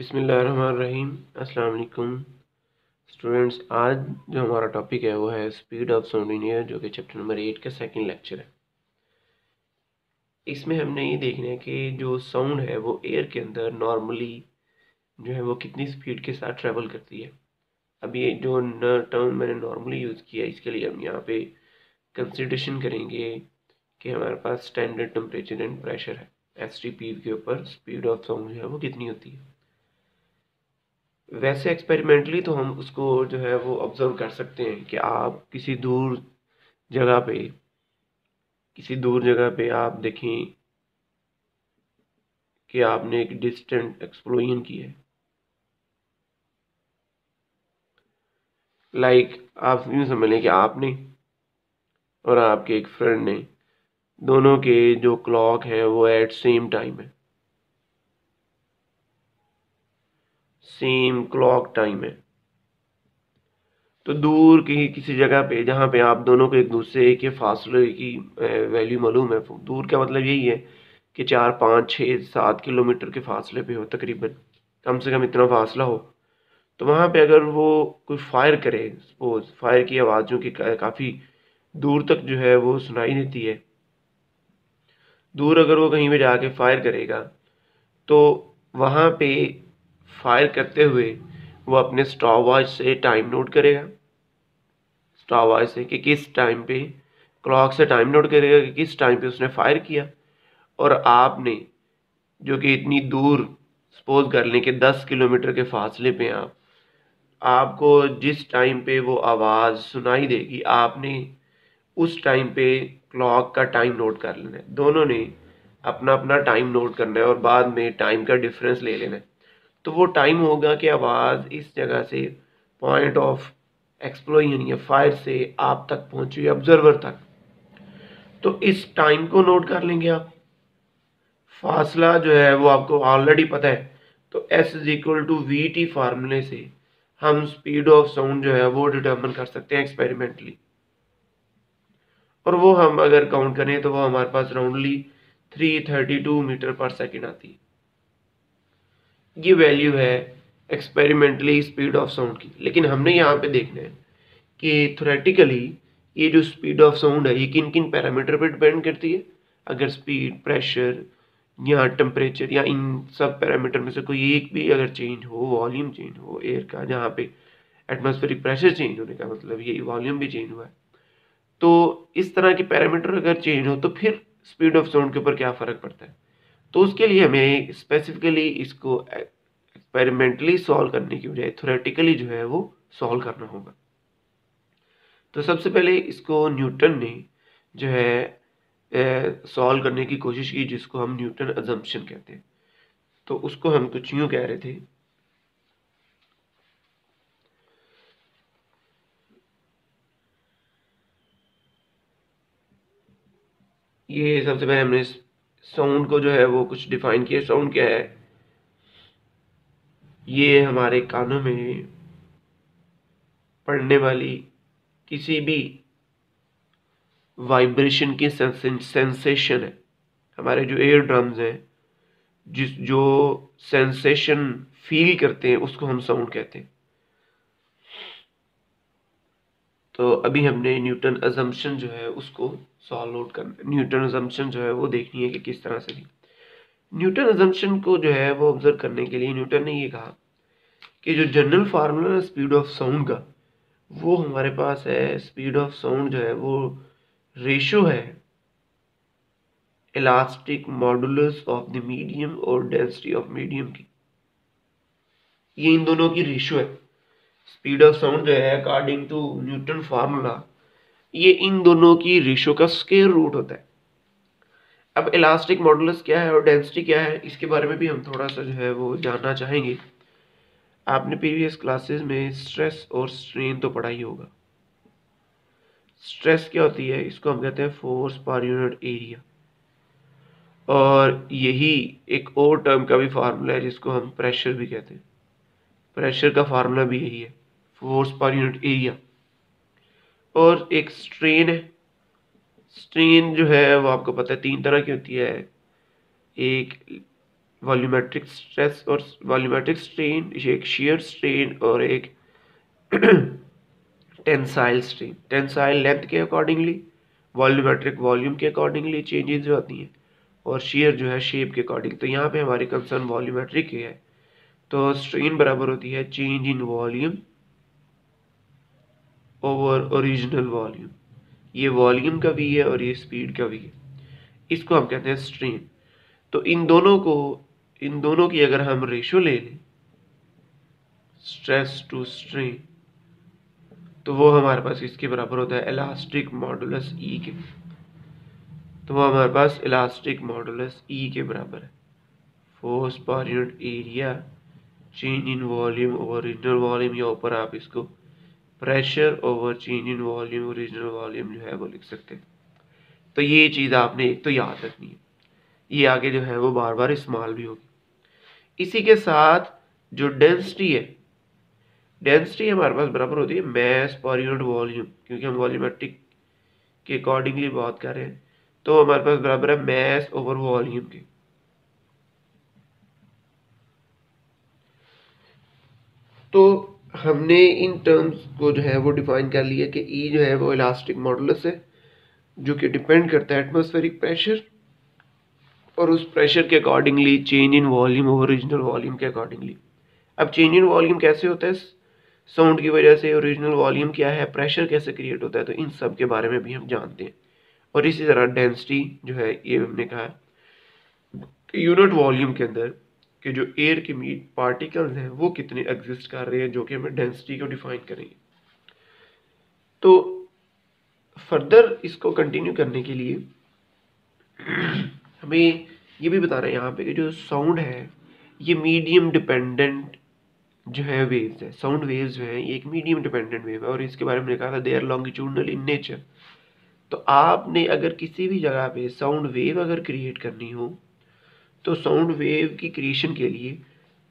बिस्मिल्लाहिर्रहमानिर्रहीम। अस्सलाम वालेकुम स्टूडेंट्स। आज जो हमारा टॉपिक है वो है speed of sound in air, जो कि चैप्टर नंबर 8 का सेकंड लेक्चर है। इसमें हमने ये देखना है कि जो साउंड है वो एयर के अंदर नॉर्मली जो है वो कितनी स्पीड के साथ ट्रैवल करती है। अब ये जो टर्म मैंने नॉर्मली यूज़ किया है, इसके लिए हम यहाँ पे कंसिडरेशन करेंगे कि हमारे पास स्टैंडर्ड टेम्परेचर एंड प्रेशर है। STP के ऊपर स्पीड ऑफ साउंड जो है वो कितनी होती है। वैसे एक्सपेरिमेंटली तो हम उसको जो है वो ऑब्जर्व कर सकते हैं कि आप जगह पे किसी दूर जगह पे आप देखें कि आपने एक डिस्टेंट एक्सप्लोजन की है। आप यूँ समझ लें कि आपने और आपके एक फ्रेंड ने दोनों के जो क्लॉक है वो एट सेम टाइम है, सेम क्लॉक टाइम है। तो दूर की किसी जगह पे जहाँ पे आप दोनों को एक दूसरे के फासले की वैल्यू मालूम है। दूर का मतलब यही है कि 4 5 6 7 किलोमीटर के फासले पे हो, तकरीबन कम से कम इतना फासला हो। तो वहाँ पे अगर वो कोई फायर करे, सपोज फायर की आवाज़ जो कि काफ़ी दूर तक जो है वो सुनाई देती है, दूर अगर वो कहीं पे जाके फायर करेगा तो वहाँ पे फायर करते हुए वो अपने स्टॉपवॉच से टाइम नोट करेगा। स्टॉपवॉच से कि किस टाइम पे, क्लॉक से टाइम नोट करेगा कि किस टाइम पे उसने फायर किया। और आपने जो कि इतनी दूर, सपोज कर लें कि 10 किलोमीटर के फासले पे आप, आपको जिस टाइम पे वो आवाज़ सुनाई देगी आपने उस टाइम पे क्लॉक का टाइम नोट कर लेना है। दोनों ने अपना अपना टाइम नोट करना है और बाद में टाइम का डिफरेंस ले लेना है। तो वो टाइम होगा कि आवाज़ इस जगह से पॉइंट ऑफ एक्सप्लोजन या फायर से आप तक पहुंची, ऑब्जर्वर तक। तो इस टाइम को नोट कर लेंगे आप। फासला जो है वो आपको ऑलरेडी पता है, तो S=VT फार्मूले से हम स्पीड ऑफ साउंड जो है वो डिटर्मिन कर सकते हैं एक्सपेरिमेंटली। और वो हम अगर काउंट करें तो वो हमारे पास राउंडली 332 मीटर पर सेकेंड आती है। ये वैल्यू है एक्सपेरिमेंटली स्पीड ऑफ साउंड की। लेकिन हमने यहाँ पे देखना है कि थ्योरेटिकली ये जो स्पीड ऑफ साउंड है ये किन किन पैरामीटर पर डिपेंड करती है। अगर स्पीड, प्रेशर या टेम्परेचर या इन सब पैरामीटर में से कोई एक भी अगर चेंज हो, वॉल्यूम चेंज हो एयर का, जहाँ पे एटमॉस्फेरिक प्रेशर चेंज होने का मतलब ये वॉल्यूम भी चेंज हुआ है, तो इस तरह के पैरामीटर अगर चेंज हो तो फिर स्पीड ऑफ साउंड के ऊपर क्या फ़र्क पड़ता है। तो उसके लिए हमें स्पेसिफिकली इसको एक्सपेरिमेंटली सॉल्व करने की बजाय थ्योरेटिकली जो है वो सॉल्व करना होगा। तो सबसे पहले इसको न्यूटन ने जो है सॉल्व करने की कोशिश की, जिसको हम न्यूटन अजम्पशन कहते हैं। तो उसको हम कुछ यूँ कह रहे थे। ये सबसे पहले हमने साउंड को जो है वो कुछ डिफाइन किया। साउंड क्या है? ये हमारे कानों में पड़ने वाली किसी भी वाइब्रेशन की सेंसेशन है। हमारे जो एयर ड्रम्स हैं, जिस जो सेंसेशन फील करते हैं उसको हम साउंड कहते हैं। तो अभी हमने न्यूटन अजम्पशन जो है उसको सॉल्व आउट करना। न्यूटन अजम्पशन जो है वो देखनी है कि किस तरह से थी। न्यूटन अजम्पशन को जो है वो ऑब्जर्व करने के लिए न्यूटन ने ये कहा कि जो जनरल फार्मूला है स्पीड ऑफ साउंड का, वो हमारे पास है। स्पीड ऑफ साउंड जो है वो रेशो है elastic modulus of the medium और डेंसिटी ऑफ मीडियम की। ये इन दोनों की रेशो है। स्पीड ऑफ साउंड जो है अकॉर्डिंग टू न्यूटन फार्मूला, ये इन दोनों की रेशो का स्क्वायर रूट होता है। अब इलास्टिक मॉडुलस क्या है और डेंसिटी क्या है, इसके बारे में भी हम थोड़ा सा जो है वो जानना चाहेंगे। आपने प्रीवियस क्लासेस में स्ट्रेस और स्ट्रेन तो पढ़ा ही होगा। स्ट्रेस क्या होती है? इसको हम कहते हैं फोर्स पर यूनिट एरिया। और यही एक और टर्म का भी फार्मूला है जिसको हम प्रेशर भी कहते हैं। प्रेशर का फार्मूला भी यही है, फोर्स पर यूनिट एरिया। और एक स्ट्रेन है। स्ट्रेन जो है वो आपको पता है 3 तरह की होती है। एक वॉल्यूमेट्रिक स्ट्रेस और वॉल्यूमेट्रिक स्ट्रेन, एक शियर स्ट्रेन और एक टेंसाइल स्ट्रेन। टेंसाइल लेंथ के अकॉर्डिंगली, वॉल्यूमेट्रिक वॉल्यूम के अकॉर्डिंगली चेंजेस जो आती हैं, और शियर जो है शेप के अकॉर्डिंग। तो यहाँ पे हमारी कंसर्न वॉल्यूमेट्रिक की है, तो स्ट्रेन बराबर होती है change in volume over original volume. ये वॉल्यूम का भी है और ये स्पीड का भी है, इसको हम कहते हैं स्ट्रेन। तो इन दोनों की अगर हम रेशो ले लें, स्ट्रेस टू स्ट्रेन, तो वो हमारे पास इसके बराबर होता है इलास्टिक मॉडुलस ई के। तो वो हमारे पास इलास्टिक मॉडुलस ई के बराबर है, force per unit area change in volume over original volume, या ऊपर आप इसको pressure over change in volume original volume जो है वो लिख सकते हैं। तो ये चीज़ आपने एक तो याद रखनी है, ये आगे जो है वो बार बार इस्तेमाल भी होगी। इसी के साथ जो डेंसिटी है, डेंसिटी हमारे पास बराबर होती है मैस पर यूनिट वॉल्यूम, क्योंकि हम वॉल्यूमेट्रिक के अकॉर्डिंगली बात कर रहे हैं, तो हमारे पास बराबर है मैस ओवर वॉल्यूम के। तो हमने इन टर्म्स को जो है वो डिफाइन कर लिया कि ई जो है वो इलास्टिक मॉडुलस है, जो कि डिपेंड करता है एटमॉस्फेरिक प्रेशर, और उस प्रेशर के accordingly change in volume over original volume के अकॉर्डिंगली। अब चेंज इन वॉल्यूम कैसे होता है साउंड की वजह से, ओरिजिनल वॉल्यूम क्या है, प्रेशर कैसे क्रिएट होता है, तो इन सब के बारे में भी हम जानते हैं। और इसी तरह डेंसिटी जो है, ये हमने कहा यूनिट वॉल्यूम के अंदर कि जो एयर के मीट पार्टिकल्स हैं वो कितने एग्जिस्ट कर रहे हैं, जो कि हमें डेंसिटी को डिफाइन करेंगे। तो फर्दर इसको कंटिन्यू करने के लिए हमें ये भी बताना है यहाँ पे कि जो साउंड है ये मीडियम डिपेंडेंट जो है वेव्स है। साउंड वेव्स जो है ये एक मीडियम डिपेंडेंट वेव है, और इसके बारे में कहा था they are longitudinal in nature. तो आपने अगर किसी भी जगह पे साउंड वेव अगर क्रिएट करनी हो, तो साउंड वेव की क्रिएशन के लिए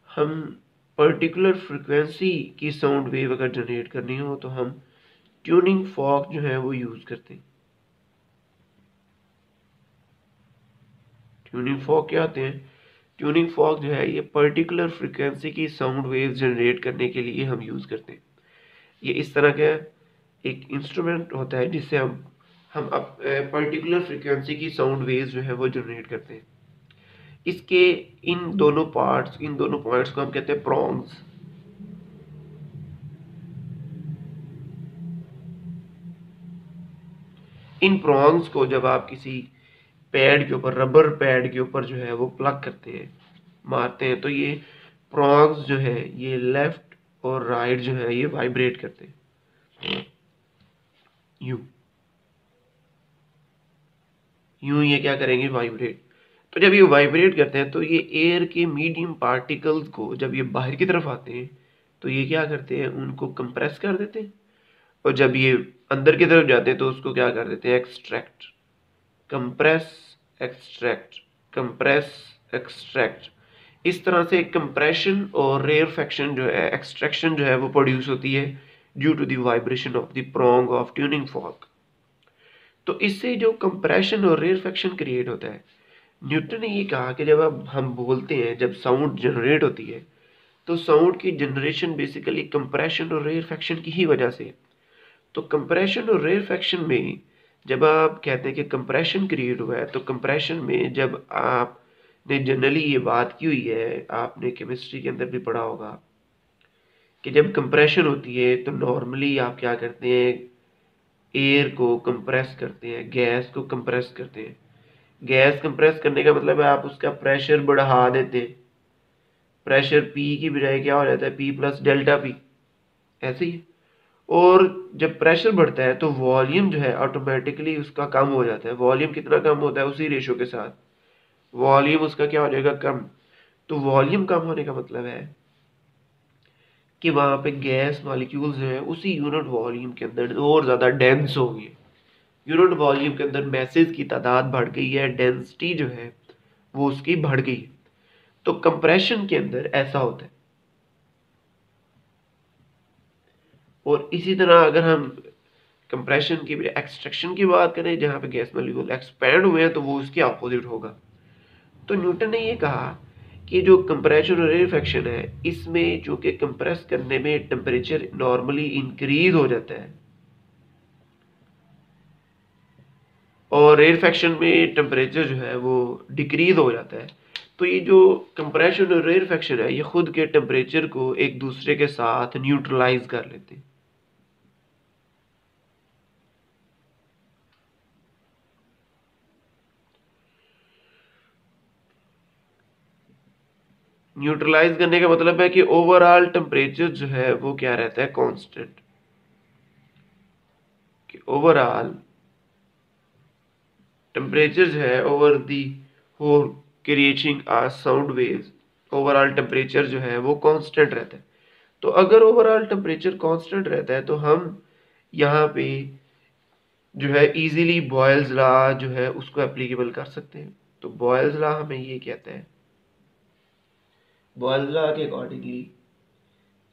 हम पर्टिकुलर फ्रिक्वेंसी की साउंड वेव अगर जनरेट करनी हो तो हम ट्यूनिंग फॉर्क जो है वो यूज़ करते हैं। ट्यूनिंग फॉर्क क्या होते हैं? ट्यूनिंग फॉर्क जो है ये पर्टिकुलर फ्रिक्वेंसी की साउंड वेव जनरेट करने के लिए हम यूज़ करते हैं। ये इस तरह का एक इंस्ट्रूमेंट होता है जिससे हम अब पर्टिकुलर फ्रिक्वेंसी की साउंड वेव्स जो है वो जनरेट करते हैं। इसके इन दोनों पॉइंट्स को हम कहते हैं प्रॉन्ग्स। इन प्रॉन्ग्स को जब आप किसी पैड के ऊपर, रबर पैड के ऊपर जो है वो प्लग करते हैं, मारते हैं, तो ये प्रॉन्ग्स जो है ये लेफ्ट और राइट जो है ये वाइब्रेट करते हैं। यूं ये क्या करेंगे? वाइब्रेट। तो जब ये वाइब्रेट करते हैं तो ये एयर के मीडियम पार्टिकल्स को जब ये बाहर की तरफ आते हैं तो ये क्या करते हैं? उनको कंप्रेस कर देते हैं, और जब ये अंदर की तरफ जाते हैं तो उसको क्या कर देते हैं? Extract. Compress, extract, compress, extract. इस तरह से कंप्रेशन और रेयरफेक्शन जो है, एक्सट्रैक्शन जो है वो प्रोड्यूस होती है due to the vibration of the prong of tuning fork. तो इससे जो कंप्रेशन और रेयरफेक्शन क्रिएट होता है, न्यूटन ने ये कहा कि जब अब हम बोलते हैं, जब साउंड जनरेट होती है, तो साउंड की जनरेशन बेसिकली कंप्रेशन और रेयरफेक्शन की ही वजह से। तो कंप्रेशन और रेयरफेक्शन में जब आप कहते हैं कि कंप्रेशन क्रिएट हुआ है, तो कंप्रेशन में जब आपने जनरली ये बात की हुई है, आपने केमिस्ट्री के अंदर भी पढ़ा होगा कि जब कंप्रेशन होती है तो नॉर्मली आप क्या करते हैं? एयर को कंप्रेस करते हैं, गैस को कंप्रेस करते हैं। गैस कंप्रेस करने का मतलब है आप उसका प्रेशर बढ़ा देते हैं। प्रेशर पी की बजाय क्या हो जाता है? पी प्लस डेल्टा पी, ऐसे ही। और जब प्रेशर बढ़ता है तो वॉल्यूम जो है ऑटोमेटिकली उसका कम हो जाता है। वॉल्यूम कितना कम होता है? उसी रेशो के साथ वॉल्यूम उसका क्या हो जाएगा? कम। तो वॉल्यूम कम होने का मतलब है कि वहां पे गैस मॉलिक्यूल्स जो है उसी यूनिट वॉल्यूम के अंदर और ज़्यादा डेंस हो गई। यूनिट वॉल्यूम के अंदर मैसेज की तादाद बढ़ गई है, डेंसिटी जो है वो उसकी बढ़ गई है। तो कंप्रेशन के अंदर ऐसा होता है। और इसी तरह अगर हम कंप्रेशन की एक्सट्रैक्शन की बात करें, जहाँ पे गैस मॉलिक्यूल एक्सपैंड हुए हैं, तो वो उसके अपोजिट होगा। तो न्यूटन ने ये कहा कि जो कंप्रेशन और रेरफेक्शन है इसमें चूंकि कंप्रेस करने में टेम्परेचर नॉर्मली इंक्रीज हो जाता है और रेरफेक्शन में टेम्परेचर जो है वो डिक्रीज हो जाता है, तो ये जो कंप्रेशन और रेरफेक्शन है ये खुद के टेम्परेचर को एक दूसरे के साथ न्यूट्रलाइज कर लेते हैं। न्यूट्रलाइज करने का मतलब है कि ओवरऑल टेम्परेचर जो है वो क्या रहता है, कांस्टेंट। कि ओवरऑल टेम्परेचर जो है over the whole creating a sound waves, overall temperature जो है वो कांस्टेंट रहता है। तो अगर ओवरऑल टेम्परेचर कांस्टेंट रहता है तो हम यहाँ पे जो है इजीली बॉयल्स लॉ जो है उसको एप्लीकेबल कर सकते हैं। तो बॉयल्स लॉ हमें ये कहता है, बॉयल्स लॉ के अकॉर्डिंगली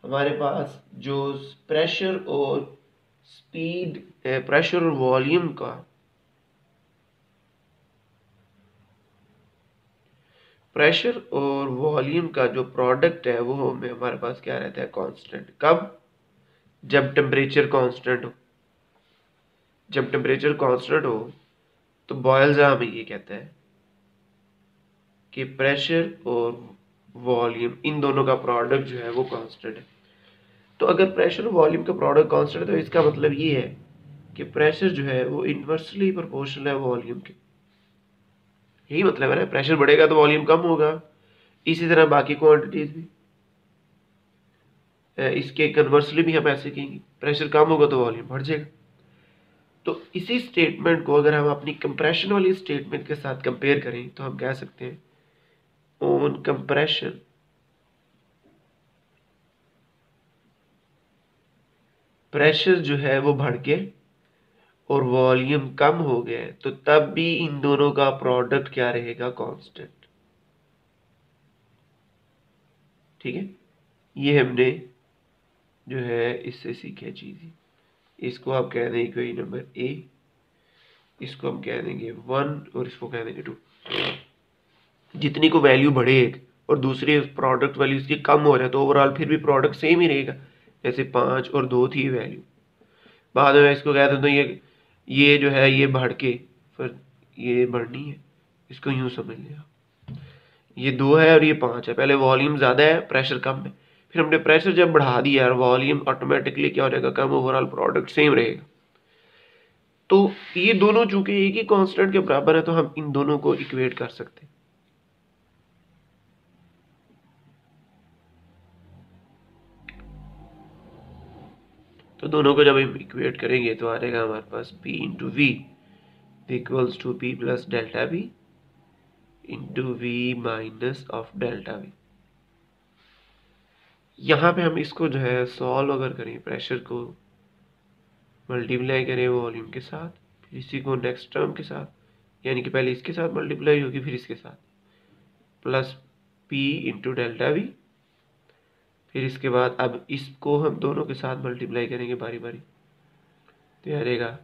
हमारे पास जो प्रेशर और स्पीड, प्रेशर और वॉल्यूम का, प्रेशर और वॉल्यूम का जो प्रोडक्ट है वो हमें हमारे पास क्या रहता है, कांस्टेंट। कब? जब टेम्परेचर कांस्टेंट हो। जब टेम्परेचर कांस्टेंट हो तो बॉयल्स लॉ हमें ये कहता है कि प्रेशर और वॉल्यूम इन दोनों का प्रोडक्ट जो है वो कांस्टेंट है। तो अगर प्रेशर और वॉल्यूम का प्रोडक्ट कांस्टेंट है तो इसका मतलब ये है कि प्रेशर जो है वो इन्वर्सली प्रोपोर्शनल है वॉल्यूम के। यही मतलब है ना, प्रेशर बढ़ेगा तो वॉल्यूम कम होगा। इसी तरह बाकी क्वांटिटीज भी, इसके कन्वर्सली भी हम ऐसे कहेंगे, प्रेशर कम होगा तो वॉल्यूम बढ़ जाएगा। तो इसी स्टेटमेंट को अगर हम अपनी कंप्रेशन वाली स्टेटमेंट के साथ कंपेयर करें तो हम कह सकते हैं ऑन कंप्रेशन प्रेशर जो है वो बढ़ के और वॉल्यूम कम हो गया है तो तब भी इन दोनों का प्रोडक्ट क्या रहेगा, कांस्टेंट। ठीक है, ये हमने जो है इससे सीखा चीज। इसको आप कह देंगे इक्वेशन नंबर ए, इसको हम कह देंगे 1 और इसको कह देंगे 2। जितनी को वैल्यू बढ़े एक और दूसरी प्रोडक्ट वैल्यू इसकी कम हो रहा है तो ओवरऑल फिर भी प्रोडक्ट सेम ही रहेगा। जैसे 5 और 2 थी वैल्यू, बाद में मैं इसको कह देता हूँ ये जो है ये बढ़ के फिर ये बढ़नी है, इसको यूं समझ लिया। ये 2 है और ये 5 है, पहले वॉल्यूम ज़्यादा है प्रेशर कम है, फिर हमने प्रेशर जब बढ़ा दिया और वॉल्यूम ऑटोमेटिकली क्या हो जाएगा, कम, ओवरऑल प्रोडक्ट सेम रहेगा। तो ये दोनों चूंकि एक ही कांस्टेंट के बराबर है तो हम इन दोनों को इक्वेट कर सकते हैं। तो दोनों को जब हम इक्वेट करेंगे तो आ जाएगा हमारे पास P into V equals to P plus delta V into V minus of delta V. यहाँ पे हम इसको जो है सॉल्व अगर करें, प्रेशर को मल्टीप्लाई करें वॉल्यूम के साथ, फिर इसी को नेक्स्ट टर्म के साथ, यानी कि पहले इसके साथ मल्टीप्लाई होगी फिर इसके साथ, plus P into delta we, फिर इसके बाद अब इसको हम दोनों के साथ मल्टीप्लाई करेंगे बारी बारी, तो यह रहेगा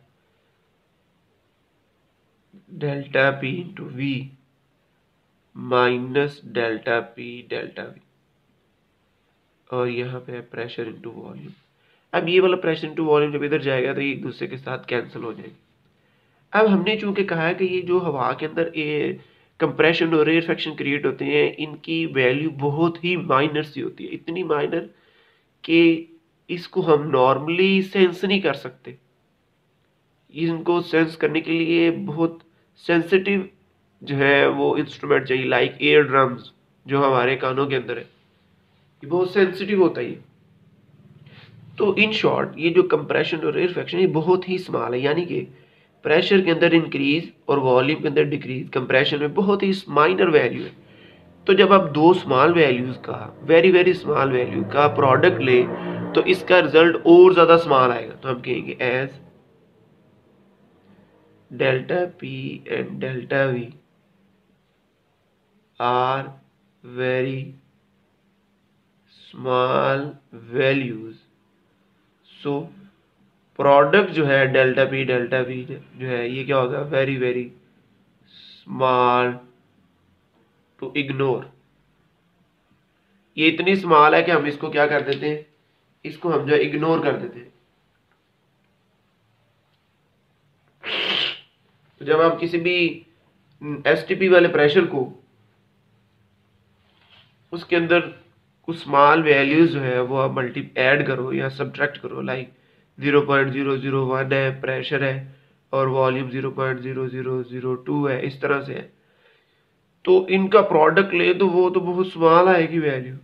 delta P into V minus delta P delta V, और यहाँ पे है प्रेशर इंटू वॉल्यूम। अब ये वाला प्रेशर इंटू वॉल्यूम जब इधर जाएगा तो ये एक दूसरे के साथ कैंसिल हो जाएगी। अब हमने चूंकि कहा है कि ये जो हवा के अंदर ये कंप्रेशन और रेरफेक्शन क्रिएट होते हैं इनकी वैल्यू बहुत ही माइनर सी होती है, इतनी माइनर कि इसको हम नॉर्मली सेंस नहीं कर सकते। इनको सेंस करने के लिए बहुत सेंसिटिव जो है वो इंस्ट्रूमेंट चाहिए, लाइक एयर ड्रम्स जो हमारे कानों के अंदर है, ये बहुत सेंसिटिव होता है ये। तो इन शॉर्ट ये जो कंप्रेशन और रेरफेक्शन ये बहुत ही स्मॉल है, यानी कि प्रेशर के अंदर इंक्रीज और वॉल्यूम के अंदर डिक्रीज, कंप्रेशन में बहुत ही माइनर वैल्यू है। तो जब आप दो स्मॉल वैल्यूज का, वेरी वेरी स्मॉल वैल्यू का प्रोडक्ट ले तो इसका रिजल्ट और ज्यादा स्मॉल आएगा। तो हम कहेंगे as delta P and delta V are very small values, so product जो है डेल्टा पी डेल्टा वी जो है ये क्या होगा, very very small to ignore. ये इतनी स्मॉल है कि हम इसको क्या कर देते हैं, इसको हम जो इग्नोर कर देते हैं। तो जब आप किसी भी एसटीपी वाले प्रेशर को उसके अंदर कुछ स्मॉल वैल्यूज जो है वो आप मल्टी ऐड करो या सब्ट्रैक्ट करो, लाइक 0.001 है प्रेशर है और वॉल्यूम 0.0002 है, इस तरह से है, तो इनका प्रोडक्ट ले तो बहुत स्मॉल आएगी वैल्यू,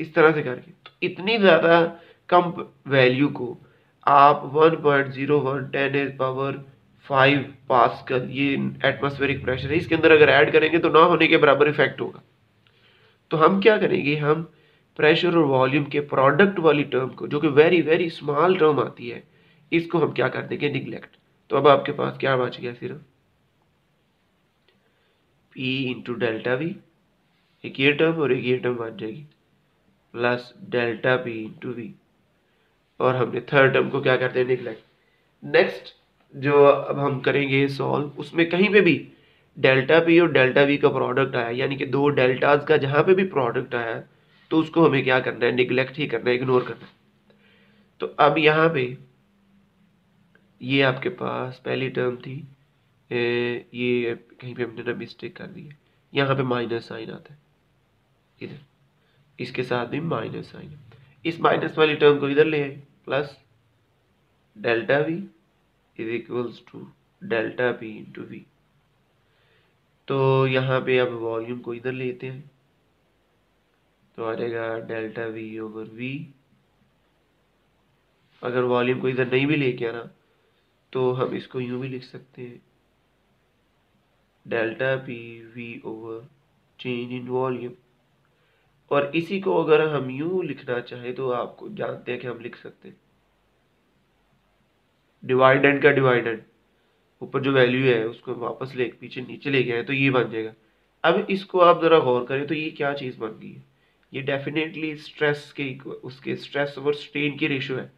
इस तरह से करके। तो इतनी ज़्यादा कम वैल्यू को आप 1.01 10⁵ पास्कल, ये एटमॉस्फेरिक प्रेशर है, इसके अंदर अगर ऐड करेंगे तो ना होने के बराबर इफेक्ट होगा। तो हम क्या करेंगे, हम प्रेशर और वॉल्यूम के प्रोडक्ट वाली टर्म को, जो कि वेरी वेरी स्मॉल टर्म आती है, इसको हम क्या कर देंगे, निगलेक्ट। तो अब आपके पास क्या बच गया, सिर्फ P इंटू डेल्टा वी, एक ये टर्म और एक ये टर्म बच जाएगी, plus delta P into V, और हमने थर्ड टर्म को क्या करते हैं, निगलेक्ट। नेक्स्ट जो अब हम करेंगे सॉल्व, उसमें कहीं पे भी डेल्टा P और डेल्टा V का प्रोडक्ट आया, यानी कि दो डेल्टाज का जहां पे भी प्रोडक्ट आया, तो उसको हमें क्या करना है, निगलेक्ट ही करना है, इग्नोर करना है। तो अब यहाँ पे ये आपके पास पहली टर्म थी, ये कहीं पे हमने ना मिस्टेक कर दी है, यहाँ पे माइनस साइन आता है इधर, इसके साथ भी माइनस साइन, इस माइनस वाली टर्म को इधर ले आए, plus delta V is equals to delta P into V. तो यहाँ पे अब वॉल्यूम को इधर लेते हैं, तो आ जाएगा डेल्टा वी ओवर वी। अगर वॉल्यूम को इधर नहीं भी लेके आना तो हम इसको यूं भी लिख सकते हैं, delta P V over change in volume. और इसी को अगर हम यूं लिखना चाहें तो आपको जानते हैं कि हम लिख सकते हैं डिवाइडेंड का डिवाइडेंड, ऊपर जो वैल्यू है उसको वापस ले पीछे नीचे ले गए तो ये बन जाएगा। अब इसको आप जरा गौर करें तो ये क्या चीज़ बन गई है, ये डेफिनेटली स्ट्रेस के उसके स्ट्रेस ओवर स्ट्रेन की रेशियो है।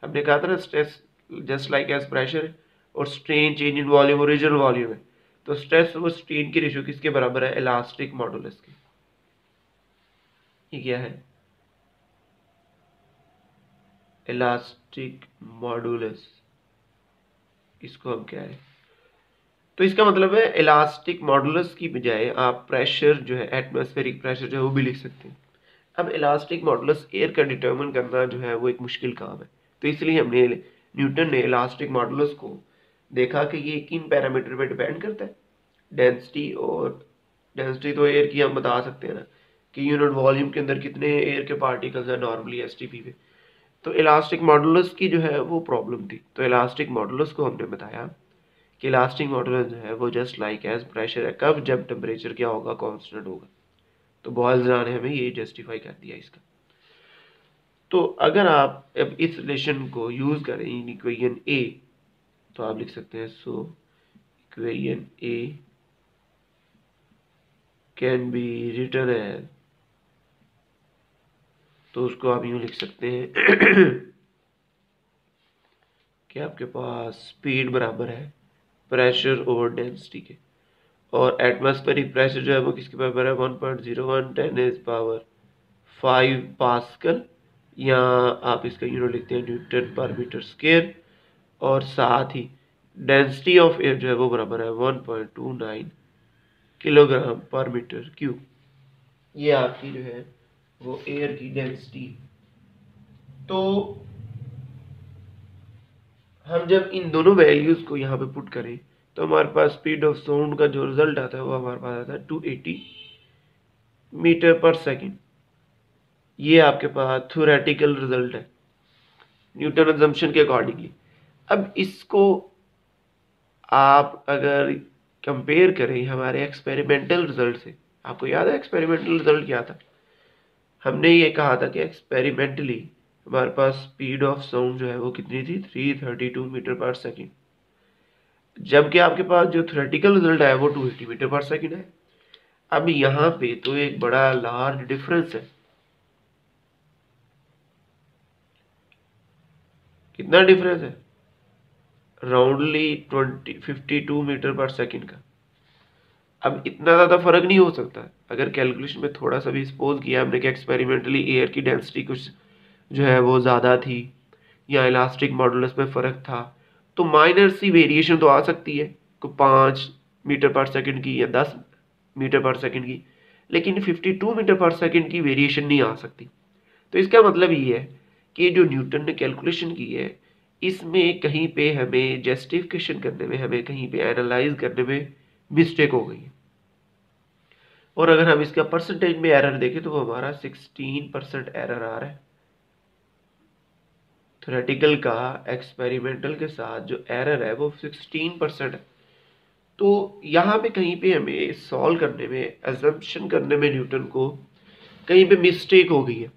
हमने कहा था ना, stress just like as pressure और strain change in volume original volume है। तो स्ट्रेस ओवर स्ट्रेन की रेशियो किसके बराबर है, इलास्टिक मॉडुलस के। ये क्या है, इलास्टिक मॉडुलस, इसको हम क्या है, तो इसका मतलब है इलास्टिक मॉडुलस की बजाय आप प्रेशर जो है, एटमॉस्फेरिक प्रेशर जो है वो भी लिख सकते हैं। अब इलास्टिक मॉडुलस एयर का डिटरमिन करना जो है वो एक मुश्किल काम है, तो इसलिए हमने न्यूटन ने इलास्टिक मॉडुलस को देखा कि ये किन पैरामीटर पे डिपेंड करता है, डेंसिटी, और डेंसिटी तो एयर की हम बता सकते हैं ना कि यूनिट वॉल्यूम के अंदर कितने एयर के पार्टिकल्स हैं नॉर्मली एसटीपी पे। तो इलास्टिक मॉडुलस की जो है वो प्रॉब्लम थी, तो इलास्टिक मॉडुलस को हमने बताया कि इलास्टिक मॉडुलस जो है वो जस्ट लाइक एज प्रेशर है, कब, जब टेम्परेचर क्या होगा, कांस्टेंट होगा। तो बॉयल्स ने हमें ये जस्टिफाई कर दिया इसका। तो अगर आप अब इस रिलेशन को यूज करें इन इक्वेशन ए, तो आप लिख सकते हैं, so equation A can be written as, तो उसको आप यूं लिख सकते हैं कि आपके पास स्पीड बराबर है प्रेशर ओवर डेंसिटी के, और एटमॉस्फेरिक प्रेशर जो है वो किसके बराबर है, 1.01 10⁵ पास्कल, या आप इसका यूनिट लिखते हैं न्यूटन पर मीटर स्क्वायर, और साथ ही डेंसिटी ऑफ एयर जो है वो बराबर है 1.29 किलोग्राम पर मीटर क्यूब। ये आपकी जो है वो एयर की डेंसिटी। तो हम जब इन दोनों वैल्यूज को यहाँ पे पुट करें तो हमारे पास स्पीड ऑफ साउंड का जो रिजल्ट आता है वो हमारे पास आता है 280 मीटर पर सेकेंड। ये आपके पास थ्योरेटिकल रिजल्ट है न्यूटन अजम्पशन के अकॉर्डिंगली। अब इसको आप अगर कंपेयर करें हमारे एक्सपेरिमेंटल रिजल्ट से, आपको याद है एक्सपेरिमेंटल रिजल्ट क्या था, हमने ये कहा था कि एक्सपेरिमेंटली हमारे पास स्पीड ऑफ साउंड जो है वो कितनी थी, 332 मीटर पर सेकेंड, जबकि आपके पास जो थ्योरेटिकल रिजल्ट है वो 280 मीटर पर सेकेंड है। अब यहाँ पे तो एक बड़ा लार्ज डिफरेंस है, कितना डिफरेंस है, राउंडली 52 मीटर पर सेकेंड का। अब इतना ज़्यादा फर्क नहीं हो सकता। अगर कैलकुलेशन में थोड़ा सा भी सपोज किया हमने कि एक्सपेरिमेंटली एयर की डेंसिटी कुछ जो है वो ज़्यादा थी या इलास्टिक मॉडुलस में फ़र्क था, तो माइनर सी वेरिएशन तो आ सकती है, को 5 मीटर पर सेकंड की या 10 मीटर पर सेकंड की, लेकिन 52 मीटर पर सेकंड की वेरिएशन नहीं आ सकती। तो इसका मतलब ये है कि जो न्यूटन ने कैलकुलेशन की है, इसमें कहीं पे हमें जस्टिफिकेशन करने में, हमें कहीं पे एनालाइज करने में मिस्टेक हो गई है। और अगर हम इसका परसेंटेज में एरर देखें तो वो हमारा 16% एरर आ रहा है। थ्योरेटिकल का एक्सपेरिमेंटल के साथ जो एरर है वो 16% है। तो यहाँ पे कहीं पे हमें सॉल्व करने में, एजम्पशन करने में न्यूटन को कहीं पे मिस्टेक हो गई है।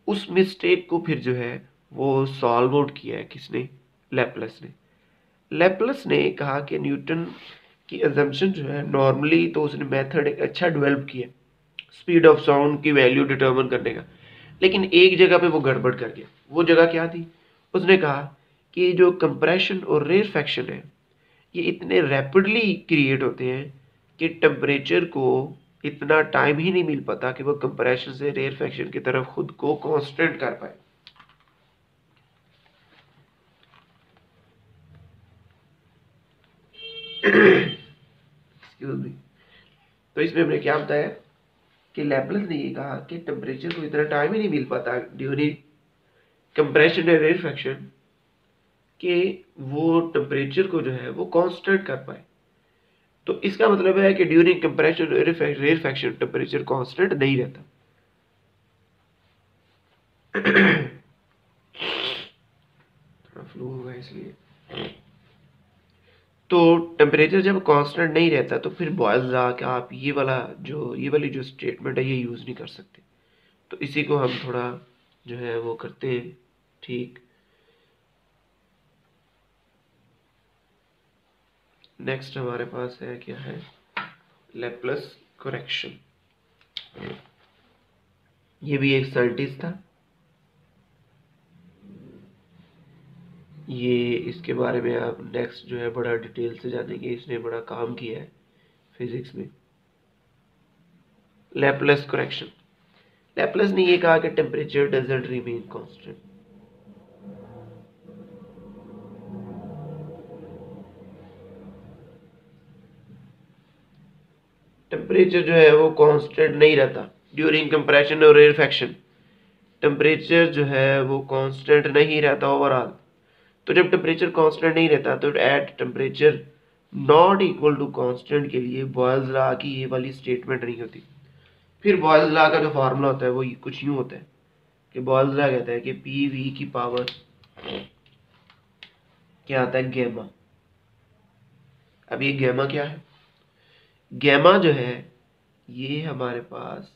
उस मिस्टेक को फिर जो है वो सॉल्व आउट किया है किसने? लैपलेस ने। लैपलेस ने कहा कि न्यूटन की एजम्पशन जो है नॉर्मली, तो उसने मेथड एक अच्छा डेवलप किया स्पीड ऑफ साउंड की वैल्यू डिटरमिन करने का, लेकिन एक जगह पे वो गड़बड़ कर गया। वो जगह क्या थी? उसने कहा कि जो कंप्रेशन और रेरफैक्शन है ये इतने रैपिडली क्रिएट होते हैं कि टेम्परेचर को इतना टाइम ही नहीं मिल पाता कि वो कंप्रेशन से रेरफैक्शन की तरफ खुद को कांस्टेंट कर पाए। Excuse me. तो इसमें हमने क्या बताया कि लैपलेस ने ये कहा कि टेम्परेचर को इतना टाइम ही नहीं मिल पाता ड्यूरिंग कंप्रेशन या रेरफैक्शन कि वो टेम्परेचर को जो है वो कांस्टेंट कर पाए। तो इसका मतलब है कि ड्यूरिंग कंप्रेशन रेरफैक्शन टेम्परेचर कांस्टेंट नहीं रहता। थोड़ा फ्लू होगा इसलिए। तो टेम्परेचर जब कांस्टेंट नहीं रहता तो फिर बॉयल्स लॉ का आप ये वाली जो स्टेटमेंट है ये यूज़ नहीं कर सकते। तो इसी को हम थोड़ा जो है वो करते हैं ठीक। नेक्स्ट हमारे पास है क्या है? Laplace correction. ये भी एक साइंटिस्ट था। ये इसके बारे में आप नेक्स्ट जो है बड़ा डिटेल से जानेंगे, इसने बड़ा काम किया है फिजिक्स में। Laplace correction. लैपलेस ने ये कहा कि temperature doesn't remain constant. Temperature जो है वो कांस्टेंट नहीं रहता ड्यूरिंग कंप्रेशन और रेरफैक्शन। टेम्परेचर जो है वो कांस्टेंट नहीं रहता ओवरऑल। तो जब टेम्परेचर कांस्टेंट नहीं रहता तो at temperature not equal to constant के लिए बॉयल्स लॉ की ये वाली स्टेटमेंट नहीं होती। फिर बॉयल्स लॉ का जो फार्मूला होता है वो कुछ यूं होता है कि बॉयल्स लॉ कहता है कि पी वी की पावर क्या आता है? गैमा। अब ये गैमा क्या है? गैमा जो है ये हमारे पास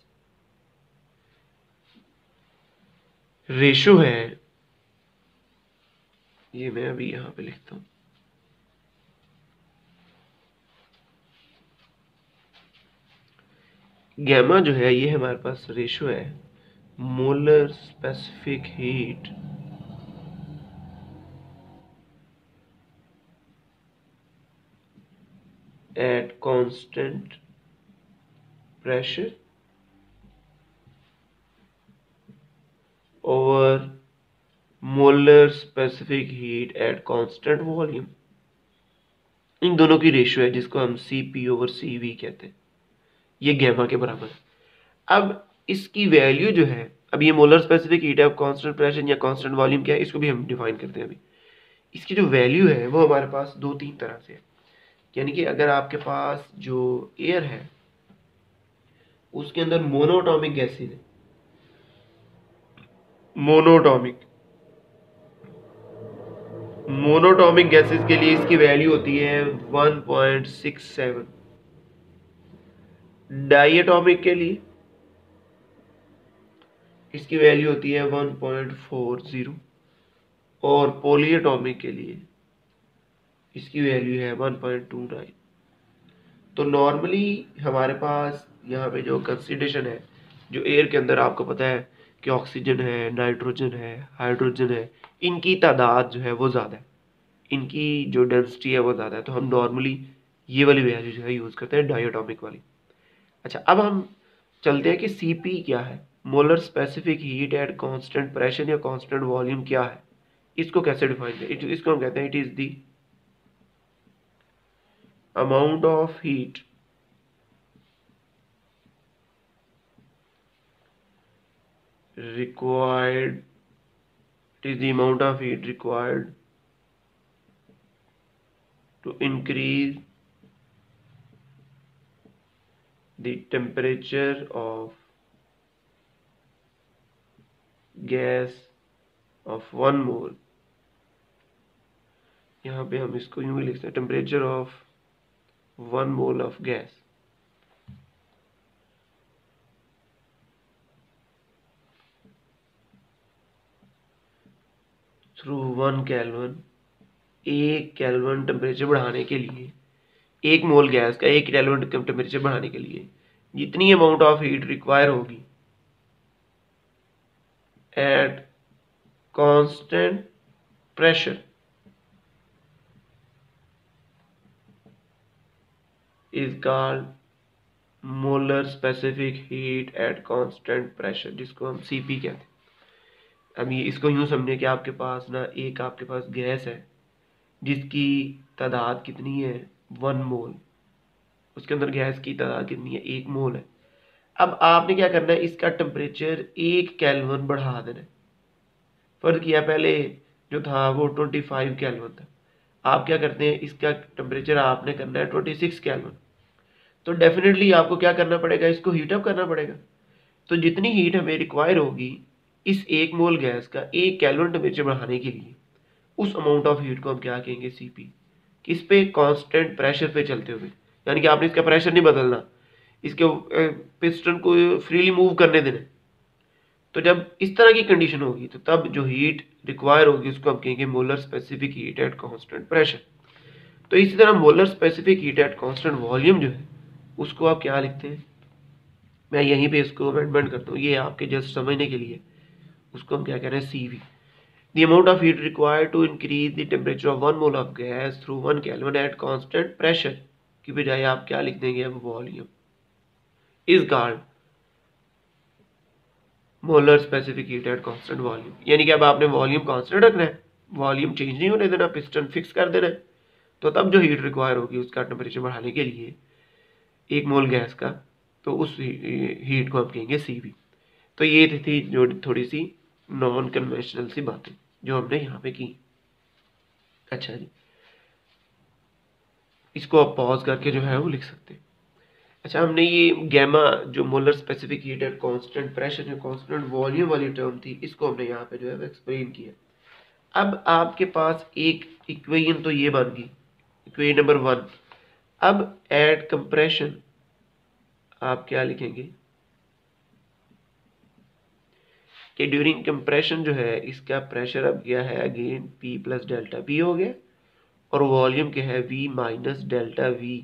रेशो है। ये मैं अभी यहाँ पे लिखता हूँ। गैमा जो है ये हमारे पास रेशो है molar specific heat at constant pressure over molar specific heat at constant volume. इन दोनों की रेशियो है जिसको हम CP/CV कहते हैं। ये गैमा के बराबर है। अब इसकी वैल्यू जो है, अब ये मोलर स्पेसिफिक हीट है, कांस्टेंट प्रेशर या कांस्टेंट वॉल्यूम क्या है इसको भी हम डिफाइन करते हैं अभी। इसकी जो वैल्यू है वो हमारे पास 2-3 तरह से है। यानी कि अगर आपके पास जो एयर है उसके अंदर मोनोटॉमिक गैसेज है, मोनोटॉमिक मोनोटॉमिक गैसेस के लिए इसकी वैल्यू होती है 1.67। डाइएटॉमिक के लिए इसकी वैल्यू होती है 1.40 और पॉलीएटॉमिक के लिए इसकी वैल्यू है 1.29। तो नॉर्मली हमारे पास यहाँ पे जो कंसिडरेशन है, जो एयर के अंदर आपको पता है कि ऑक्सीजन है, नाइट्रोजन है, हाइड्रोजन है, इनकी तादाद जो है वो ज़्यादा है, इनकी जो डेंसिटी है वो ज़्यादा है। तो हम नॉर्मली ये वाली वैल्यू जो है यूज़ करते हैं डायटोमिक वाली। अच्छा, अब हम चलते हैं कि सीपी क्या है, molar specific heat at constant pressure या कांस्टेंट वॉल्यूम क्या है, इसको कैसे डिफाइन करें। इसको हम कहते हैं it is the amount of heat required, it is the amount of heat required to increase the temperature of gas of 1 mole। यहाँ पे हम इसको यूं ही लिखते हैं, temperature of 1 mole of gas through 1 kelvin. 1 kelvin temperature बढ़ाने के लिए, 1 मोल गैस का 1 केल्विन टेम्परेचर बढ़ाने के लिए जितनी अमाउंट ऑफ हीट रिक्वायर होगी eight constant pressure is called molar specific heat at constant pressure, जिसको हम सीपी कहते हैं। अब ये इसको यूं समझे कि आपके पास ना एक आपके पास गैस है जिसकी तादाद कितनी है 1 मोल, उसके अंदर गैस की तादाद कितनी है 1 मोल है। अब आपने क्या करना है, इसका टेम्परेचर 1 केल्विन बढ़ा देना है। फर्ज किया पहले जो था वो 25 केल्विन था, आप क्या करते हैं इसका टेम्परेचर आपने करना है 26 केल्विन। तो डेफिनेटली आपको क्या करना पड़ेगा, इसको हीटअप करना पड़ेगा। तो जितनी हीट हमें रिक्वायर होगी इस 1 मोल गैस का 1 केल्विन टेम्परेचर बढ़ाने के लिए, उस अमाउंट ऑफ हीट को हम क्या कहेंगे सीपी। किस पे, कांस्टेंट प्रेशर पे चलते हुए, यानी कि आपने इसका प्रेशर नहीं बदलना, इसके पिस्टन को फ्रीली मूव करने देना। तो जब इस तरह की कंडीशन होगी तो तब जो हीट रिक्वायर होगी उसको हम कहेंगे molar specific heat at constant pressure. तो इसी तरह molar specific heat at constant volume जो है उसको आप क्या लिखते हैं, मैं यहीं पे इसको अमेंडमेंट करता हूँ, ये आपके जस्ट समझने के लिए। उसको हम क्या कह रहे हैं, CV। The amount of heat required to increase the temperature of 1 mole of gas through 1 Kelvin at constant pressure की बजाय आप क्या लिख देंगे अब, volume is called molar specific heat at constant volume. यानी कि अब आपने वॉल्यूम कांस्टेंट रखना है, वॉल्यूम चेंज नहीं होने देना, पिस्टन फिक्स कर देना है। तो तब जो हीट रिक्वायर होगी उसका टेम्परेचर बढ़ाने के लिए 1 मोल गैस का, तो उस हीट को हम कहेंगे CV। तो ये थी जो थोड़ी सी नॉन कन्वेंशनल सी बातें जो हमने यहाँ पे की। अच्छा जी, इसको आप पॉज करके जो है वो लिख सकते हैं। अच्छा, हमने ये गैमा जो molar specific heat at constant pressure जो कांस्टेंट वॉल्यूम वाली टर्म थी, इसको हमने यहाँ पे जो है वो एक्सप्लेन किया। अब आपके पास एक इक्वेशन तो ये बन गई, इक्वेशन नंबर 1। अब एट कंप्रेशन आप क्या लिखेंगे कि ड्यूरिंग कंप्रेशन जो है इसका प्रेशर अब क्या है, again P plus delta P हो गया, और वॉल्यूम क्या है V माइनस डेल्टा V,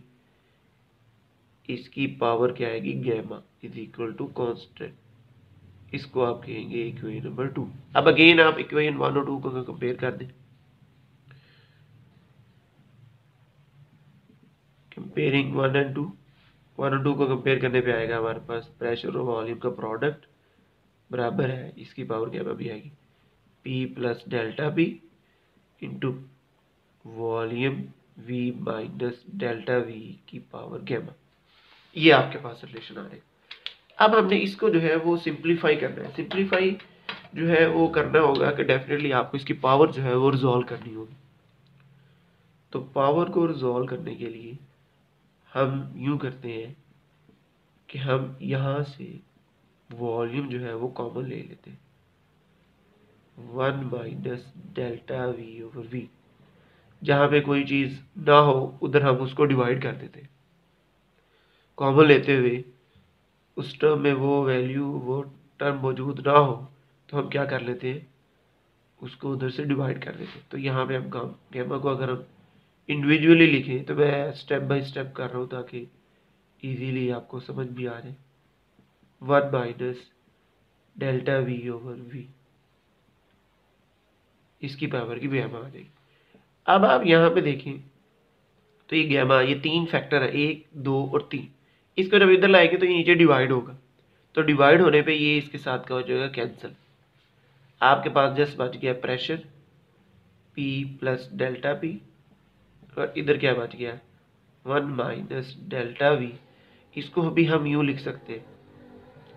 इसकी पावर क्या आएगी gamma is equal to constant. इसको आप कहेंगे इक्वेशन नंबर 2। अब अगेन आप इक्वेशन 1 और 2 को कंपेयर कर दें, कंपेयरिंग 1 एंड 2, 1 और 2 को कंपेयर करने पे आएगा हमारे पास प्रेशर और वॉल्यूम का प्रोडक्ट बराबर है, इसकी पावर क्या भी आएगी P plus delta P into volume V minus delta V की पावर गैमा। ये आपके पास रिलेशन आ रहे हैं। अब हमने इसको जो है वो सिंप्लीफाई करना है। सिंप्लीफाई जो है वो करना होगा कि डेफिनेटली आपको इसकी पावर जो है वो रिजॉल्व करनी होगी। तो पावर को रिजॉल्व करने के लिए हम यूं करते हैं कि हम यहाँ से वॉल्यूम जो है वो कॉमन ले लेते हैं, 1 minus delta V over V। जहाँ पे कोई चीज़ ना हो उधर हम उसको डिवाइड कर देते हैं, कॉमन लेते हुए उस टर्म में वो वैल्यू वो टर्म मौजूद ना हो तो हम क्या कर लेते हैं, उसको उधर से डिवाइड कर देते हैं। तो यहाँ पे हम गैमा को अगर हम इंडिविजुअली लिखें, तो मैं स्टेप बाय स्टेप कर रहा हूँ ताकि इजीली आपको समझ भी आ जाए। 1 minus delta V over V, इसकी पावर की गैमा आ जाएगी। अब आप यहाँ पे देखें तो ये गैमा, ये 3 फैक्टर है, 1 2 और 3। इसको जब इधर लाएंगे तो ये नीचे डिवाइड होगा, तो डिवाइड होने पे ये इसके साथ क्या हो जाएगा, कैंसिल। आपके पास जस्ट बच गया pressure P plus delta P, और इधर क्या बच गया 1 माइनस डेल्टा V। इसको अभी हम यूँ लिख सकते हैं,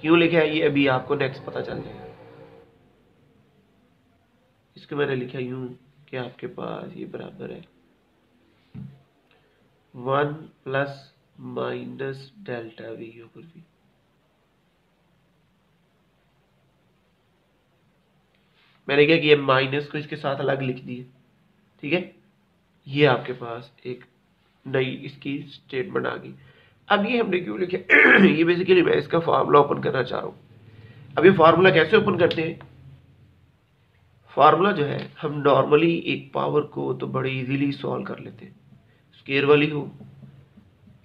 क्यों लिखा है ये अभी आपको नेक्स्ट पता चल जाएगा। इसको मैंने लिखा यूँ कि आपके पास ये बराबर है 1 plus minus delta V over V। मैंने क्या किया, माइनस को इसके साथ अलग लिख दिए, ठीक है। ये आपके पास एक नई इसकी स्टेटमेंट आ गई। अब ये हमने क्यों लिखा ये बेसिकली मैं इसका फार्मूला ओपन करना चाह रहा हूँ। अब ये फार्मूला कैसे ओपन करते हैं, फार्मूला जो है हम नॉर्मली एक पावर को तो बड़े इजीली सॉल्व कर लेते हैं, स्क्वायर वाली हो,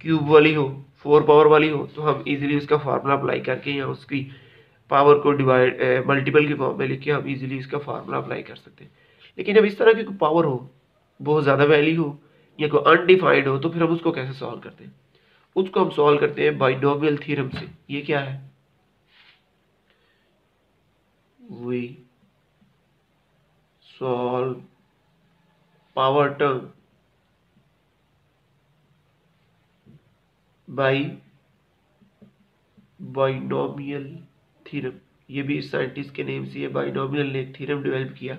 क्यूब वाली हो, 4 पावर वाली हो, तो हम इजीली उसका फार्मूला अप्लाई करके या उसकी पावर को डिवाइड मल्टीपल की फॉर्म में लिख के हम इजीली इसका फार्मूला अप्लाई कर सकते हैं। लेकिन जब इस तरह की कोई पावर हो, बहुत ज़्यादा वैल्यू हो या कोई अनडिफाइंड हो, तो फिर हम उसको कैसे सॉल्व करते हैं, उसको हम सॉल्व करते हैं बाइनोमियल थ्योरम से। ये क्या है, we solve power term by binomial theorem. ये भी इस साइंटिस्ट के नेम से, बाइनोमियल ने एक थ्योरम डेवलप किया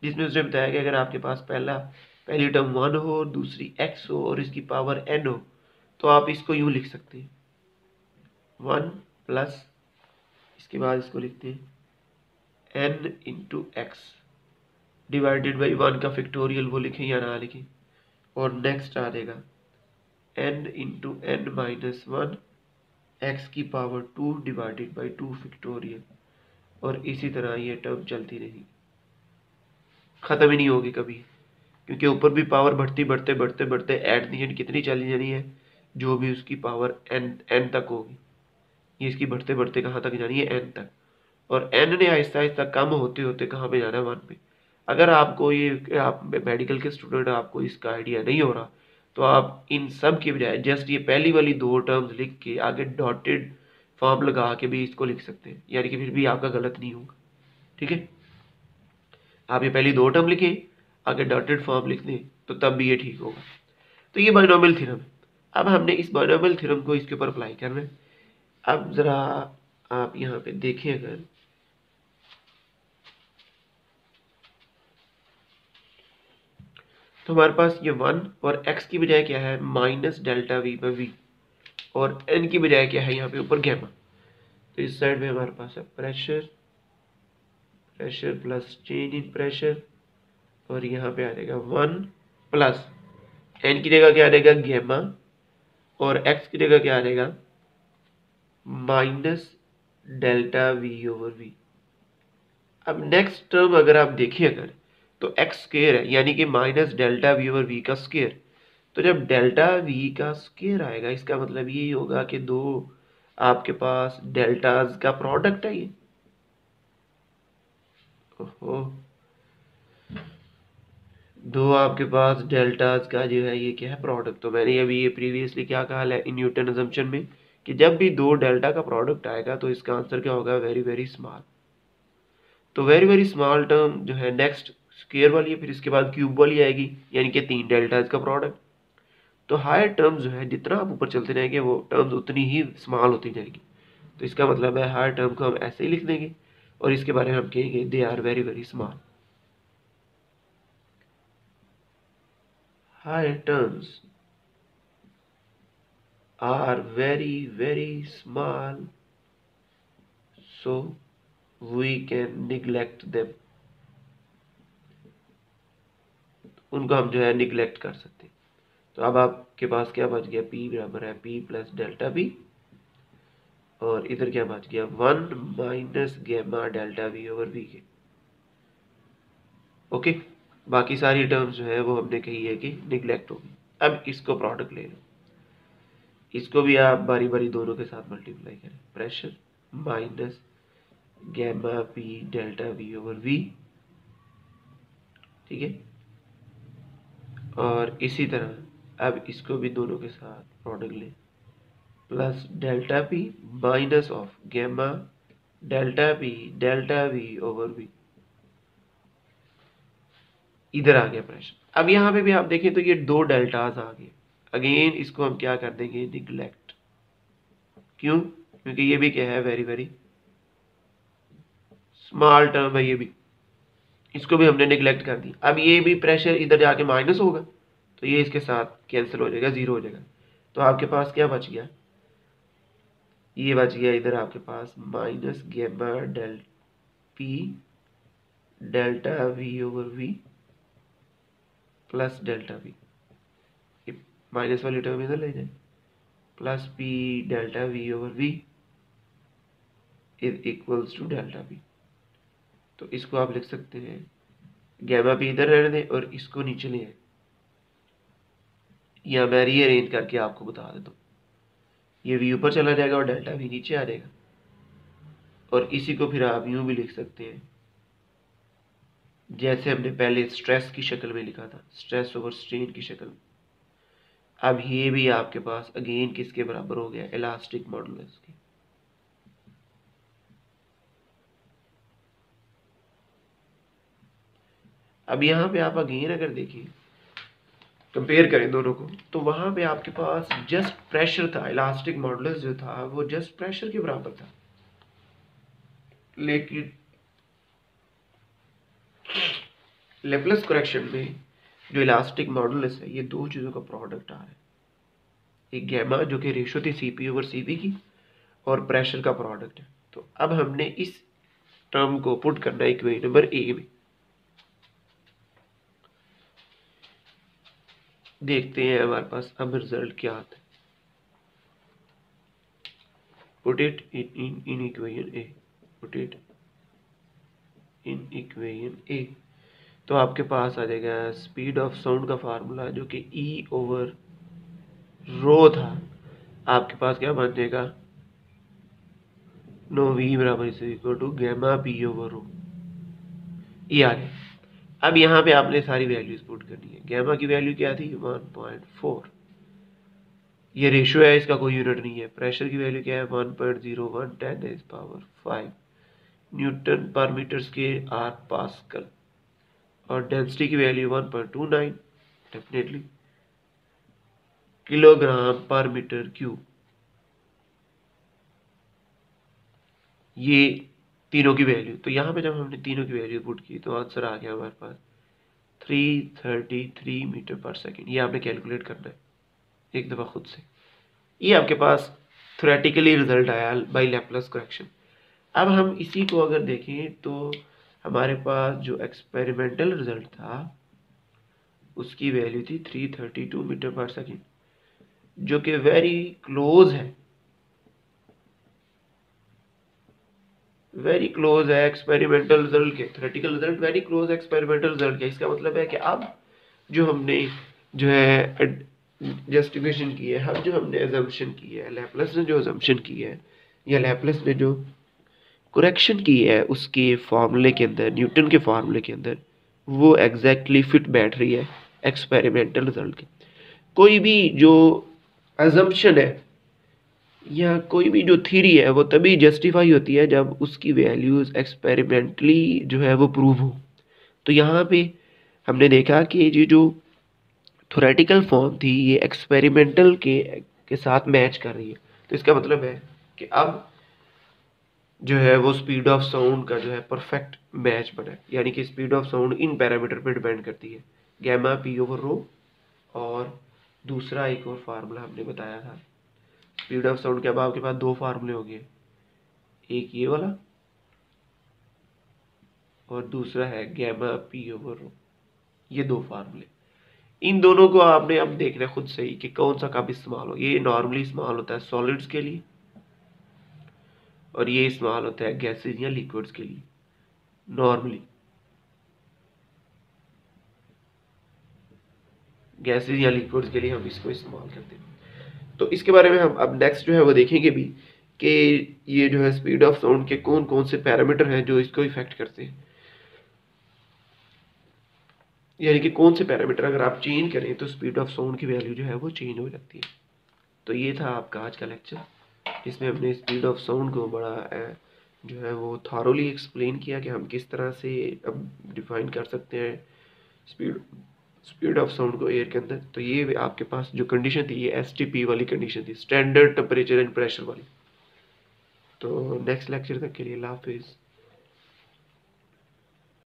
जिसमें उसने बताया कि अगर आपके पास पहली टर्म 1 हो और दूसरी x हो और इसकी पावर n हो, तो आप इसको यूँ लिख सकते हैं 1 प्लस, इसके बाद इसको लिखते हैं n into x divided by 1 का फैक्टोरियल, वो लिखें या ना लिखें, और नेक्स्ट आ जाएगा n into N minus 1 x की पावर 2 डिवाइडेड बाई 2 फैक्टोरियल। और इसी तरह ये टर्म चलती रहेगी, ख़त्म ही नहीं होगी कभी, क्योंकि ऊपर भी पावर बढ़ती बढ़ते बढ़ते बढ़ते एट दी एंड कितनी चली जानी है, जो भी उसकी पावर n तक होगी, ये इसकी बढ़ते बढ़ते कहाँ तक जानी है, n तक। और n ने आहिस्ता आहिस्ता कम होते होते कहाँ पे जाना है, 1 पे। अगर आपको ये, आप मेडिकल के स्टूडेंट, आपको इसका आइडिया नहीं हो रहा, तो आप इन सब के बजाय जस्ट ये पहली वाली 2 टर्म्स लिख के आगे डॉटेड फॉर्म लगा के भी इसको लिख सकते हैं, यानी कि फिर भी आपका गलत नहीं होगा, ठीक है। आप ये पहली 2 टर्म लिखें, आगे डॉटेड फॉर्म लिख दें, तो तब भी ये ठीक होगा। तो ये बाइनोमियल थ्योरम है। अब हमने इस बाइनोमियल थ्योरम को इसके ऊपर अप्लाई करना है। अब ज़रा आप यहाँ पे देखें, अगर तो हमारे पास ये 1 और x की बजाय क्या है, minus delta V by V, और n की बजाय क्या है यहाँ पे ऊपर गैमा। तो इस साइड में हमारे पास है pressure, pressure plus change in pressure, और यहाँ पे आ जाएगा 1 प्लस n की जगह क्या आ जाएगा, गैमा, और x की जगह क्या आ जाएगा, minus delta V over V. अब नेक्स्ट टर्म अगर आप देखिए, अगर तो एक्स स्क्वायर है, यानी कि minus delta V over V का स्क्वायर। तो जब डेल्टा वी का स्क्वायर आएगा, इसका मतलब ये होगा कि दो आपके पास डेल्टाज का प्रोडक्ट है ये। ओहो, दो आपके पास डेल्टाज का जो है ये क्या है, प्रोडक्ट। तो मैंने अभी ये प्रीवियसली क्या कहा है इन न्यूटन अजम्पशन में, कि जब भी दो डेल्टा का प्रोडक्ट आएगा तो इसका आंसर क्या होगा, वेरी वेरी स्मॉल। तो वेरी वेरी स्मॉल टर्म जो है नेक्स्ट स्क्वायर वाली है, फिर इसके बाद क्यूब वाली आएगी, यानी कि 3 डेल्टाज का प्रोडक्ट। तो हायर टर्म जो है जितना आप ऊपर चलते रहेंगे वो टर्म्स उतनी ही स्मॉल होती जाएगी। तो इसका मतलब है हायर टर्म को हम ऐसे ही लिख देंगे, और इसके बारे में हम कहेंगे they are very very small. Higher terms are very very small, so we can neglect them. उनको हम जो है निगलेक्ट कर सकते हैं। तो अब आपके पास क्या बच गया, P बराबर है P प्लस डेल्टा बी, और इधर क्या बच गया 1 minus gamma delta V over V के। ओके, बाकी सारी टर्म्स जो है वो हमने कही है कि निगलेक्ट होगी। अब इसको प्रोडक्ट ले लो, इसको भी आप बारी बारी दोनों के साथ मल्टीप्लाई करें, pressure minus gamma P delta V over V, ठीक है। और इसी तरह अब इसको भी दोनों के साथ प्रोडक्ट लें, plus delta P minus of gamma delta V over V. इधर आ गया प्रेशर। अब यहाँ पे भी आप देखें तो ये दो डेल्टाज आ गए। अगेन इसको हम क्या कर देंगे, निगलेक्ट। क्यों? क्योंकि ये भी क्या है, वेरी वेरी स्मॉल टर्म है ये भी, इसको भी हमने निगलेक्ट कर दी। अब ये भी प्रेशर इधर जाके माइनस होगा तो ये इसके साथ कैंसिल हो जाएगा, जीरो हो जाएगा। तो आपके पास क्या बच गया, ये बच गया इधर आपके पास minus gamma del P delta V over V plus delta V, minus वाली टर्म इधर ले जाए, plus P delta V over V is equals to delta V. तो इसको आप लिख सकते हैं, गैमा पी इधर रहने दें और इसको नीचे ले आए, या मैं रीअरेंज करके आपको बता देता हूँ। ये वी ऊपर चला जाएगा और डेल्टा वी नीचे आ जाएगा। और इसी को फिर आप यूं भी लिख सकते हैं जैसे हमने पहले स्ट्रेस की शक्ल में लिखा था, स्ट्रेस ओवर स्ट्रेन की शक्ल में। अब ये भी आपके पास अगेन किसके बराबर हो गया, इलास्टिक मॉडुलस के। अब यहाँ पे आप अगेन अगर देखिए, कंपेयर करें दोनों को, तो वहां पे आपके पास जस्ट प्रेशर था, इलास्टिक मॉडुलस जो था वो जस्ट प्रेशर के बराबर था। लेकिन लेप्लेस करेक्शन में जो इलास्टिक मॉडुलस है, ये दो चीज़ों का प्रोडक्ट आ रहा है। एक गैमा जो कि रेशो थी सीपी ओवर सीवी की, और प्रेशर का प्रोडक्ट है। तो अब हमने इस टर्म को पुट करना है इक्वेशन नंबर ए में। देखते हैं हमारे पास अब रिजल्ट क्या आता है। Put it in equation A, put it in equation A. तो आपके पास आ जाएगा स्पीड ऑफ साउंड का फार्मूला जो कि ई ओवर रो था, आपके पास क्या बन जाएगा, नो वी बराबर is equal to gamma P over rho. ये आ गया। अब यहाँ पे आपने सारी वैल्यूज पुट करनी है। गैमा की वैल्यू क्या थी, 1.4। ये रेशियो है, इसका कोई यूनिट नहीं है। प्रेशर की वैल्यू क्या है, 1.0110⁵ न्यूटन पर मीटर स्क्वायर आर पास्कल। और डेंसिटी की वैल्यू 1.29 डेफिनेटली किलोग्राम पर मीटर क्यूब। ये तीनों की वैल्यू, तो यहाँ पे जब हमने तीनों की वैल्यू पुट की तो आंसर आ गया हमारे पास 333 मीटर पर सेकेंड। ये आपने कैलकुलेट करना है एक दफ़ा खुद से। ये आपके पास थ्योरेटिकली रिजल्ट आया बाय लैप्लेस करेक्शन। अब हम इसी को अगर देखें तो हमारे पास जो एक्सपेरिमेंटल रिजल्ट था उसकी वैल्यू थी 332 मीटर पर सेकेंड, जो कि वेरी क्लोज है, वेरी क्लोज है एक्सपेरिमेंटल रिजल्ट के। थ्योरेटिकल रिजल्ट वेरी क्लोज है एक्सपेरिमेंटल रिजल्ट के। इसका मतलब है कि अब जो हमने जो है जस्टिफिकेशन की है, हम जो हमने अजम्पशन की है, लैप्लेस ने जो अजम्पशन की है या लैप्लेस ने जो करेक्शन की है उसके फार्मूले के अंदर, न्यूटन के फार्मूले के अंदर, वो एग्जैक्टली फिट बैठ रही है एक्सपेरिमेंटल रिजल्ट के। कोई भी जो अजम्पशन है या कोई भी जो थ्योरी है वो तभी जस्टिफाई होती है जब उसकी वैल्यूज एक्सपेरिमेंटली जो है वो प्रूव हो। तो यहाँ पे हमने देखा कि ये जो थ्योरेटिकल फॉर्म थी ये एक्सपेरिमेंटल के साथ मैच कर रही है। तो इसका मतलब है कि अब जो है वो स्पीड ऑफ साउंड का जो है परफेक्ट मैच बना है। यानी कि speed of sound in parameter पे डिपेंड करती है, गैमा पी ओवर रो, और दूसरा एक और फार्मूला हमने बताया था स्पीड ऑफ साउंड के। अब आपके पास दो फार्मूले हो गए, एक ये वाला और दूसरा है गैमा पी ओवर रो। ये दो फार्मूले, इन दोनों को आपने अब देखना खुद से ही कि कौन सा कब इस्तेमाल हो। ये नॉर्मली इस्तेमाल होता है सॉलिड्स के लिए और ये इस्तेमाल होता है गैसेज या लिक्विड्स के लिए। नॉर्मली गैसेज या लिक्विड्स के लिए हम इसको इस्तेमाल करते हैं। तो इसके बारे में हम अब नेक्स्ट जो है वो देखेंगे भी कि ये जो है स्पीड ऑफ साउंड के कौन कौन से पैरामीटर हैं जो इसको इफेक्ट करते हैं। यानी कि कौन से पैरामीटर अगर आप चेंज करें तो स्पीड ऑफ साउंड की वैल्यू जो है वो चेंज हो जाती है। तो ये था आपका आज का लेक्चर, जिसमें हमने स्पीड ऑफ साउंड को बड़ा जो है वो थारोली एक्सप्लेन किया कि हम किस तरह से अब डिफाइन कर सकते हैं स्पीड स्पीड ऑफ साउंड को एयर के अंदर। तो ये आपके पास जो कंडीशन थी ये STP वाली कंडीशन थी, स्टैंडर्ड टेम्परेचर एंड प्रेशर वाली। तो नेक्स्ट लेक्चर तक के लिए अल्लाह हाफिज़।